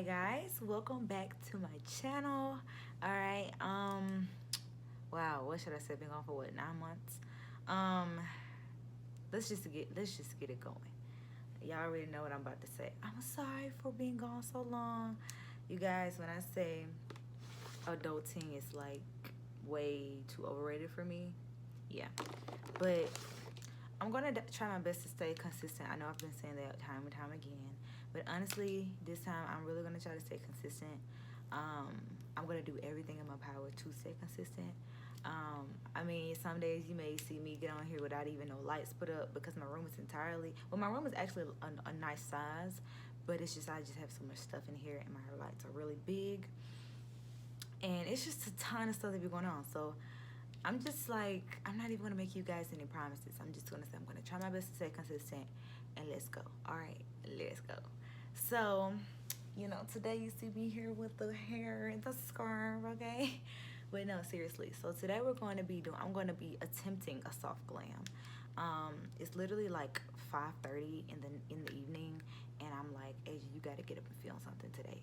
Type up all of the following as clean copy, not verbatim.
Hi guys, welcome back to my channel. All right, wow, what should I say? Been gone for what, 9 months? Um, let's just get it going. Y'all already know what I'm about to say. I'm sorry for being gone so long, you guys. When I say adulting is like way too overrated for me, yeah, but I'm gonna try my best to stay consistent. I know I've been saying that time and time again, but honestly, this time I'm really gonna try to stay consistent. I'm gonna do everything in my power to stay consistent. I mean, some days you may see me get on here without even no lights put up because my room is entirely, well, my room is actually a nice size, but it's just, I just have so much stuff in here and my lights are really big. And it's just a ton of stuff that be going on. So I'm just like, I'm not even gonna make you guys any promises. I'm just gonna say I'm gonna try my best to stay consistent and let's go. All right, let's go. So, you know, today you see me here with the hair and the scarf, okay? But no, seriously. So today we're going to be doing, I'm going to be attempting a soft glam. It's literally like 5:30 in the evening, and I'm like, Asia, you gotta get up and film something today.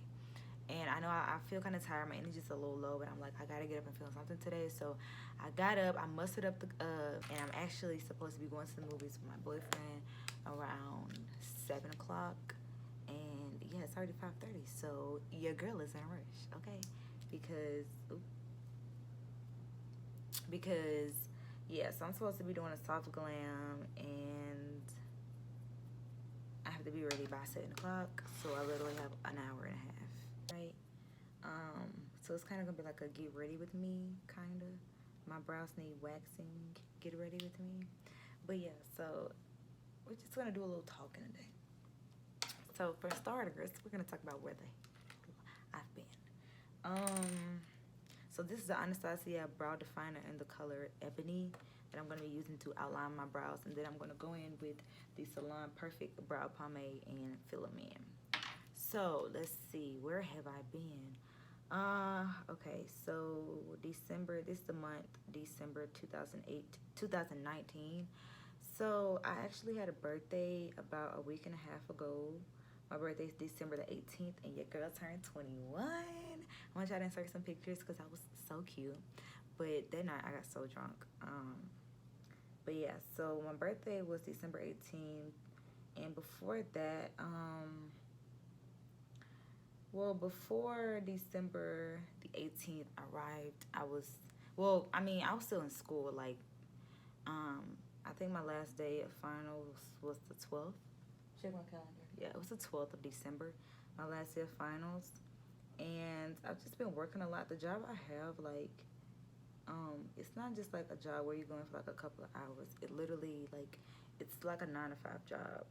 And I know I feel kind of tired. My energy's a little low, but I'm like, I gotta get up and film something today. So I got up, I mustered up and I'm actually supposed to be going to the movies with my boyfriend around 7 o'clock. And yeah, it's already 5:30. So your girl is in a rush, okay? Because yeah, so I'm supposed to be doing a soft glam and I have to be ready by 7 o'clock. So I literally have an hour and a half, right? So it's kind of gonna be like a get ready with me, kind of. My brows need waxing, get ready with me. But yeah, so we're just gonna do a little talking today. So for starters, we're gonna talk about where I've been. So this is the Anastasia brow definer in the color Ebony that I'm gonna be using to outline my brows, and then I'm gonna go in with the Salon Perfect Brow Pomade and fill them in. So let's see, where have I been? Okay, so December, this is the month, December 2019. So I actually had a birthday about a week and a half ago. My birthday is December the 18th, and your girl turned 21. I want y'all to insert some pictures because I was so cute. But that night I got so drunk. But yeah, so my birthday was December 18th, and before that, well, before December the 18th arrived, I was still in school. Like, I think my last day of finals was the 12th. Check my calendar. Yeah, it was the 12th of December, my last day of finals. And I've just been working a lot. The job I have, like, it's not just like a job where you're going for like a couple of hours. It literally, like, it's like a 9 to 5 job.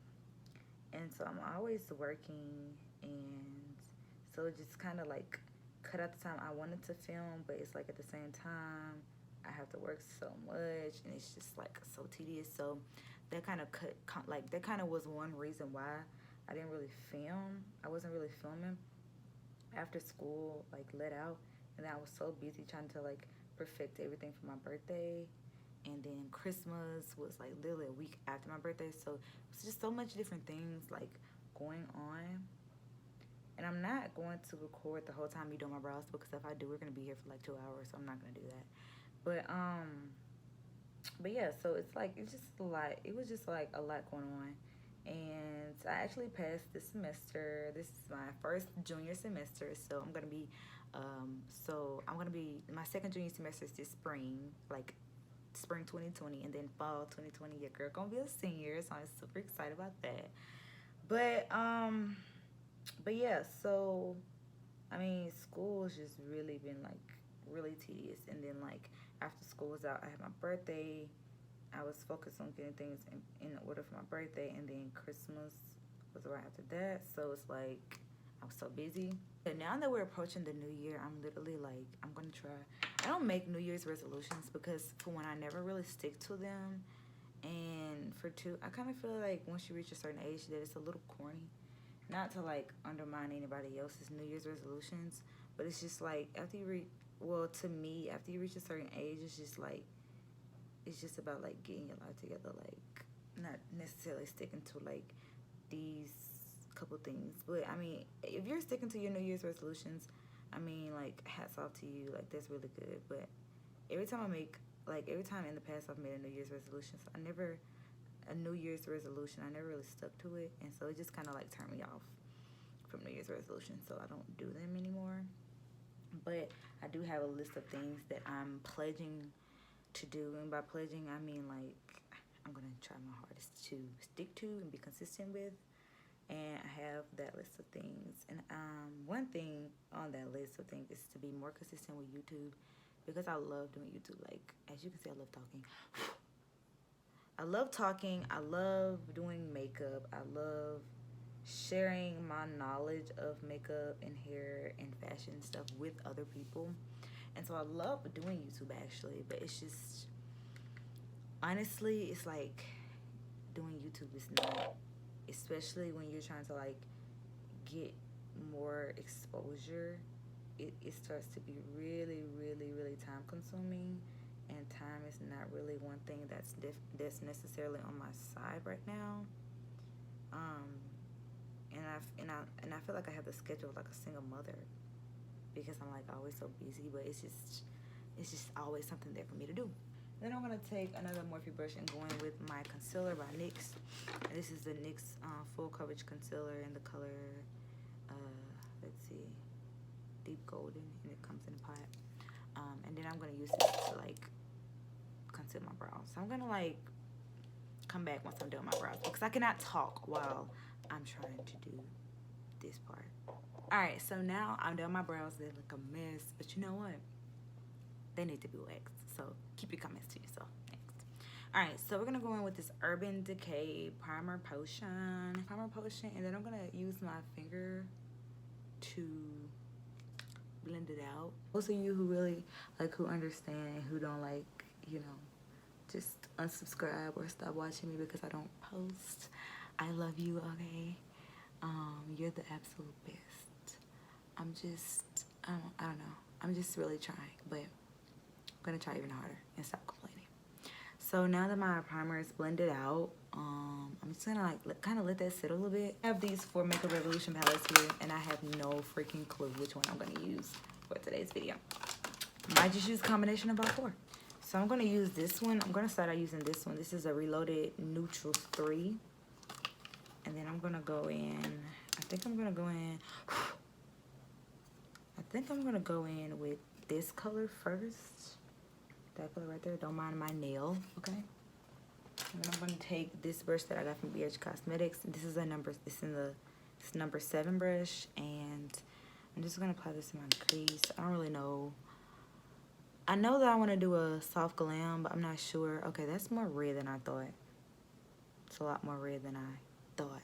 And so I'm always working, and so it just kind of like cut out the time I wanted to film, but it's like at the same time I have to work so much, and it's just like so tedious. So that kind of that kind of was one reason why I didn't really film. I wasn't really filming after school, like, let out, and then I was so busy trying to like perfect everything for my birthday. And then Christmas was like literally a week after my birthday, so it's just so much different things like going on. And I'm not going to record the whole time you do my brows, because if I do, we're gonna be here for like 2 hours, so I'm not gonna do that. But yeah, so it's like, it's just a lot. It was just like a lot going on. And I actually passed this semester. This is my first junior semester, so I'm gonna be my second junior semester is this spring, like spring 2020, and then fall 2020 your girl gonna be a senior, so I'm super excited about that. But yeah, so I mean, school has just really been like really tedious. And then like after school was out, I had my birthday. I was focused on getting things in order for my birthday, and then Christmas was right after that. So it's like I was so busy. And now that we're approaching the new year, I'm literally like, I'm gonna try. I don't make New Year's resolutions because for one, I never really stick to them, and for two, I kind of feel like once you reach a certain age that it's a little corny. Not to like undermine anybody else's New Year's resolutions, but it's just like after you reach, well, to me, after you reach a certain age, it's just like, it's just about like getting your life together, like not necessarily sticking to like these couple things. But I mean, if you're sticking to your New Year's resolutions, I mean, like, hats off to you. Like, that's really good. But every time in the past I've made a New Year's resolution, so I never really stuck to it, and so it just kind of like turned me off from New Year's resolutions, so I don't do them anymore. But I do have a list of things that I'm pledging to do, and by pledging I mean like I'm gonna try my hardest to stick to and be consistent with. And I have that list of things, and one thing on that list of things is to be more consistent with YouTube, because I love doing YouTube. Like, as you can see, I love talking. I love doing makeup. I love sharing my knowledge of makeup and hair and fashion stuff with other people. And so I love doing YouTube, actually. But it's just, honestly, it's like doing YouTube is not, especially when you're trying to like get more exposure. It starts to be really, really, really time consuming. And time is not really one thing that's necessarily on my side right now. And I feel like I have the schedule of like a single mother, because I'm like always so busy. But it's just always something there for me to do. Then I'm gonna take another Morphe brush and go in with my concealer by NYX. And this is the NYX full coverage concealer in the color, let's see, deep golden, and it comes in a pot. And then I'm gonna use it to like conceal my brows. So I'm gonna like come back once I'm done with my brows, because I cannot talk while I'm trying to do this part. Alright, so now I'm done with my brows. They look a mess, but you know what? They need to be waxed. So keep your comments to yourself. Next. Alright, so we're gonna go in with this Urban Decay primer potion, and then I'm gonna use my finger to blend it out. Most of you who really like, who understand, who don't like, you know, just unsubscribe or stop watching me because I don't post, I love you, okay? You're the absolute best. I don't know. I'm just really trying, but I'm gonna try even harder and stop complaining. So now that my primer is blended out, I'm just gonna like kind of let that sit a little bit. I have these 4 Makeup Revolution palettes here, and I have no freaking clue which one I'm gonna use for today's video. Might just use a combination of all 4. So I'm gonna use this one. I'm gonna start out using this one. This is a Reloaded Neutrals 3. And then I'm gonna go in, I think I'm gonna go in with this color first. That color right there. Don't mind my nail, okay? And then I'm gonna take this brush that I got from BH Cosmetics. This is it's number 7 brush, and I'm just gonna apply this in my crease. I don't really know. I know that I want to do a soft glam, but I'm not sure. Okay, that's more red than I thought. It's a lot more red than I thought.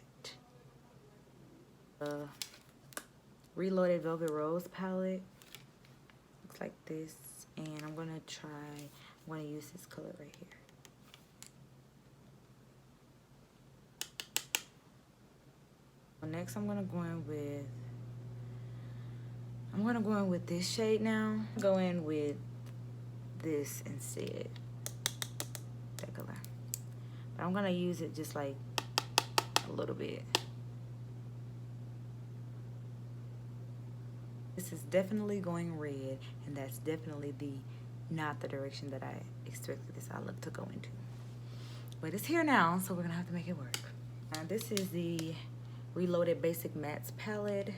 Reloaded Velvet Rose palette. Looks like this. And I'm gonna use this color right here. Next, I'm gonna go in with this shade now. Go in with this instead. That color. But I'm gonna use it just like a little bit. This is definitely going red, and that's definitely not the direction that I expected this eye look to go into. But it's here now, so we're gonna have to make it work. This is the Reloaded Basic Mattes palette.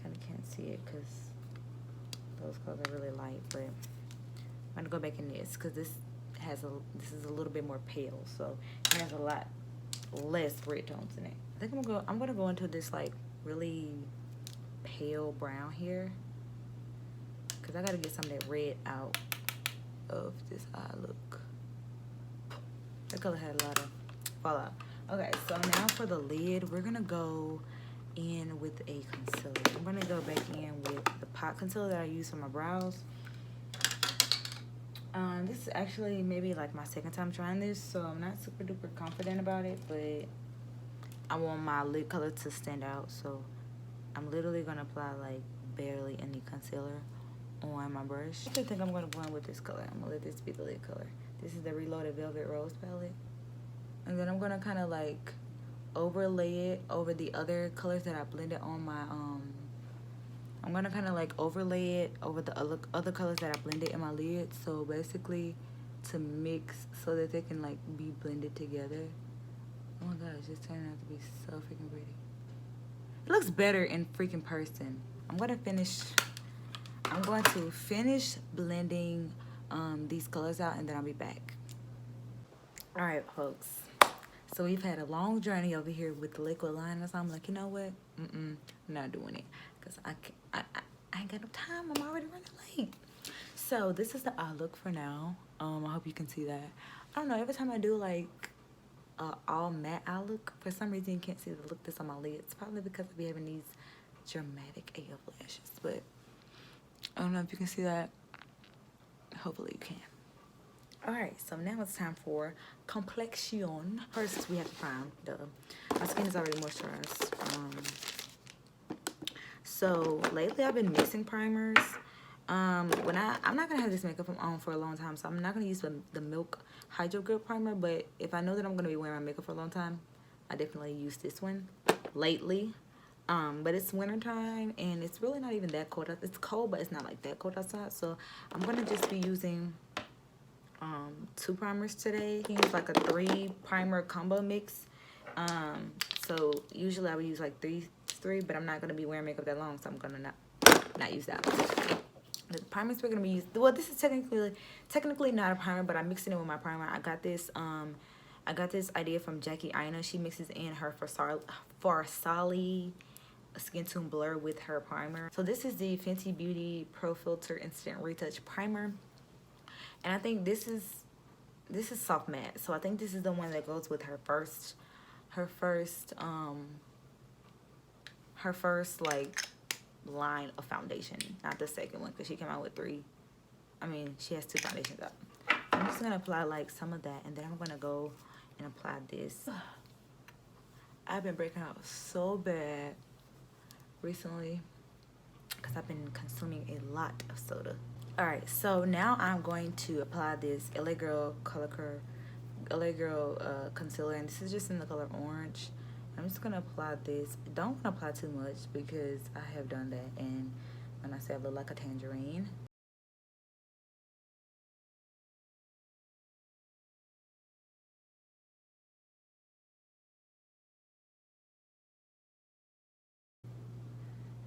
Kind of can't see it because those colors are really light, but I'm gonna go back in this because this is a little bit more pale, so it has a lot less red tones in it. I think I'm gonna go into this like really pale brown here, because I gotta get some of that red out of this eye look. That color had a lot of fallout. Okay, so now for the lid, we're gonna go in with a concealer. I'm gonna go back in with the pot concealer that I use for my brows. This is actually maybe like my 2nd time trying this, so I'm not super duper confident about it, but I want my lid color to stand out, so I'm literally gonna apply like barely any concealer on my brush. I think I'm gonna go in with this color. I'm gonna let this be the lid color. This is the Reloaded Velvet Rose palette. And then I'm gonna kind of like overlay it over the other colors that I blended on my I'm gonna kind of like overlay it over the other colors that I blended in my lid. So basically to mix so that they can like be blended together. Oh my gosh, this turned out to be so freaking pretty. It looks better in freaking person. I'm going to finish blending these colors out, and then I'll be back. All right, folks. So we've had a long journey over here with the liquid liner. So I'm like, you know what? I'm not doing it because I ain't got no time. I'm already running late. So this is the eye look for now. I hope you can see that. I don't know. Every time I do like all matte eye look, for some reason you can't see the look that's on my lids. Probably because I be having these dramatic AF lashes. But I don't know if you can see that. Hopefully you can. Alright, so now it's time for complexion. First, we have to prime. My skin is already moisturized. So lately I've been missing primers. I'm not gonna have this makeup on for a long time, so I'm not gonna use the Milk Hydro Grip primer. But if I know that I'm gonna be wearing my makeup for a long time, I definitely use this one lately. But it's winter time and it's really not even that cold. It's cold, but it's not like that cold outside. So I'm gonna just be using 2 primers today. I use like a 3 primer combo mix. So usually I would use like three, but I'm not gonna be wearing makeup that long, so I'm gonna not use that one. The primers we're gonna be using, well, this is technically not a primer, but I'm mixing it with my primer. I got this idea from Jackie Aina. She mixes in her Farsali Skintune Blur with her primer. So this is the Fenty Beauty Pro Filtr Instant Retouch Primer. And I think this is soft matte. So I think this is the one that goes with her first like line of foundation, not the second one, because she came out with 3. I mean, she has 2 foundations up. I'm just gonna apply like some of that, and then I'm gonna go and apply this. I've been breaking out so bad recently because I've been consuming a lot of soda. All right, so now I'm going to apply this LA Girl concealer, and this is just in the color orange. I'm just gonna apply this. Don't want to apply too much because I have done that, and when I say I look like a tangerine.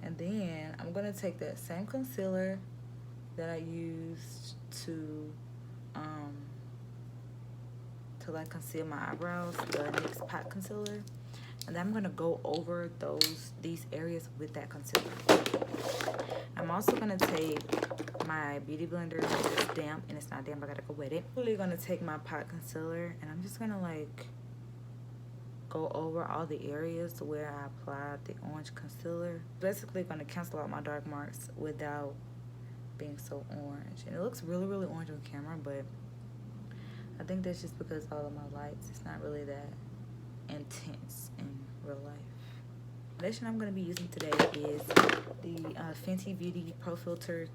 And then I'm gonna take that same concealer that I used to like conceal my eyebrows, the NYX Pot Concealer, and then I'm gonna go over these areas with that concealer. I'm also gonna take my beauty blender. It's damp, and it's not damp. I gotta go wet it. I'm really gonna take my pot concealer, and I'm just gonna like go over all the areas where I applied the orange concealer. Basically gonna cancel out my dark marks without being so orange. And it looks really, really orange on camera, but I think that's just because all of my lights, it's not really that intense in real life. The foundation I'm going to be using today is the Fenty Beauty Pro Filtr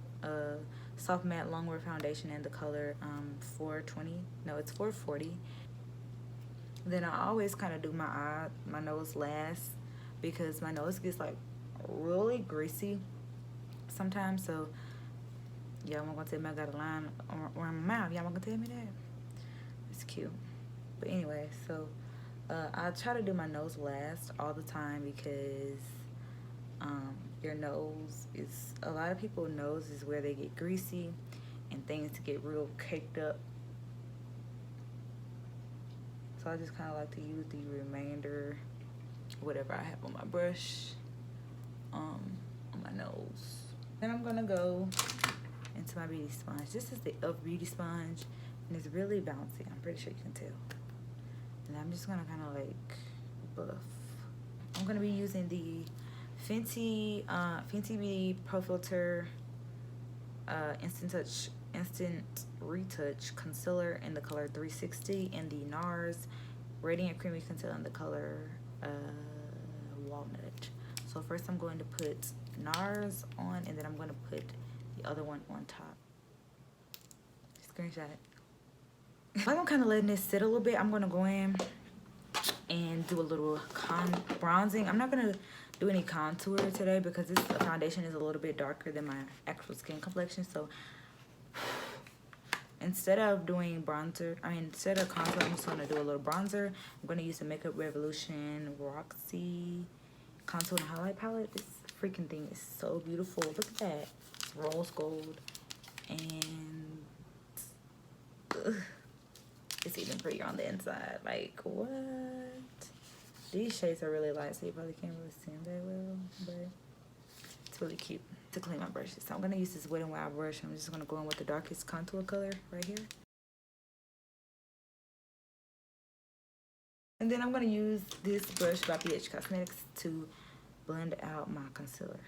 Soft Matte Longwear Foundation in the color 420. No, it's 440. Then I always kind of do my nose last because my nose gets like really greasy sometimes. So y'all want to tell me I got a line around my mouth? Y'all want to tell me that? It's cute. But anyway, so I try to do my nose last all the time because your nose is, a lot of people's nose is where they get greasy and things get real caked up. So I just kind of like to use the remainder, whatever I have on my brush, on my nose. Then I'm gonna go into my beauty sponge. This is the e.l.f. beauty sponge, and it's really bouncy. I'm pretty sure you can tell. And I'm just gonna kind of like buff. I'm gonna be using the Fenty Beauty Pro Filtr Instant Retouch Concealer in the color 360, and the Nars Radiant Creamy Concealer in the color Walnut. So first I'm going to put Nars on, and then I'm going to put the other one on top. Screenshot it. While I'm kind of letting this sit a little bit, I'm going to go in and do a little bronzing. I'm not gonna do any contour today because this foundation is a little bit darker than my actual skin complexion. So instead of doing instead of contour, I'm just gonna do a little bronzer. I'm gonna use the Makeup Revolution Roxy contour and highlight palette. This freaking thing is so beautiful. Look at that. It's rose gold, and it's even prettier on the inside. Like, what? These shades are really light, so you probably can't really see them very well, but it's really cute. To clean my brushes, so I'm gonna use this Wet n Wild brush. I'm just gonna go in with the darkest contour color right here, and then I'm gonna use this brush by BH Cosmetics to blend out my concealer.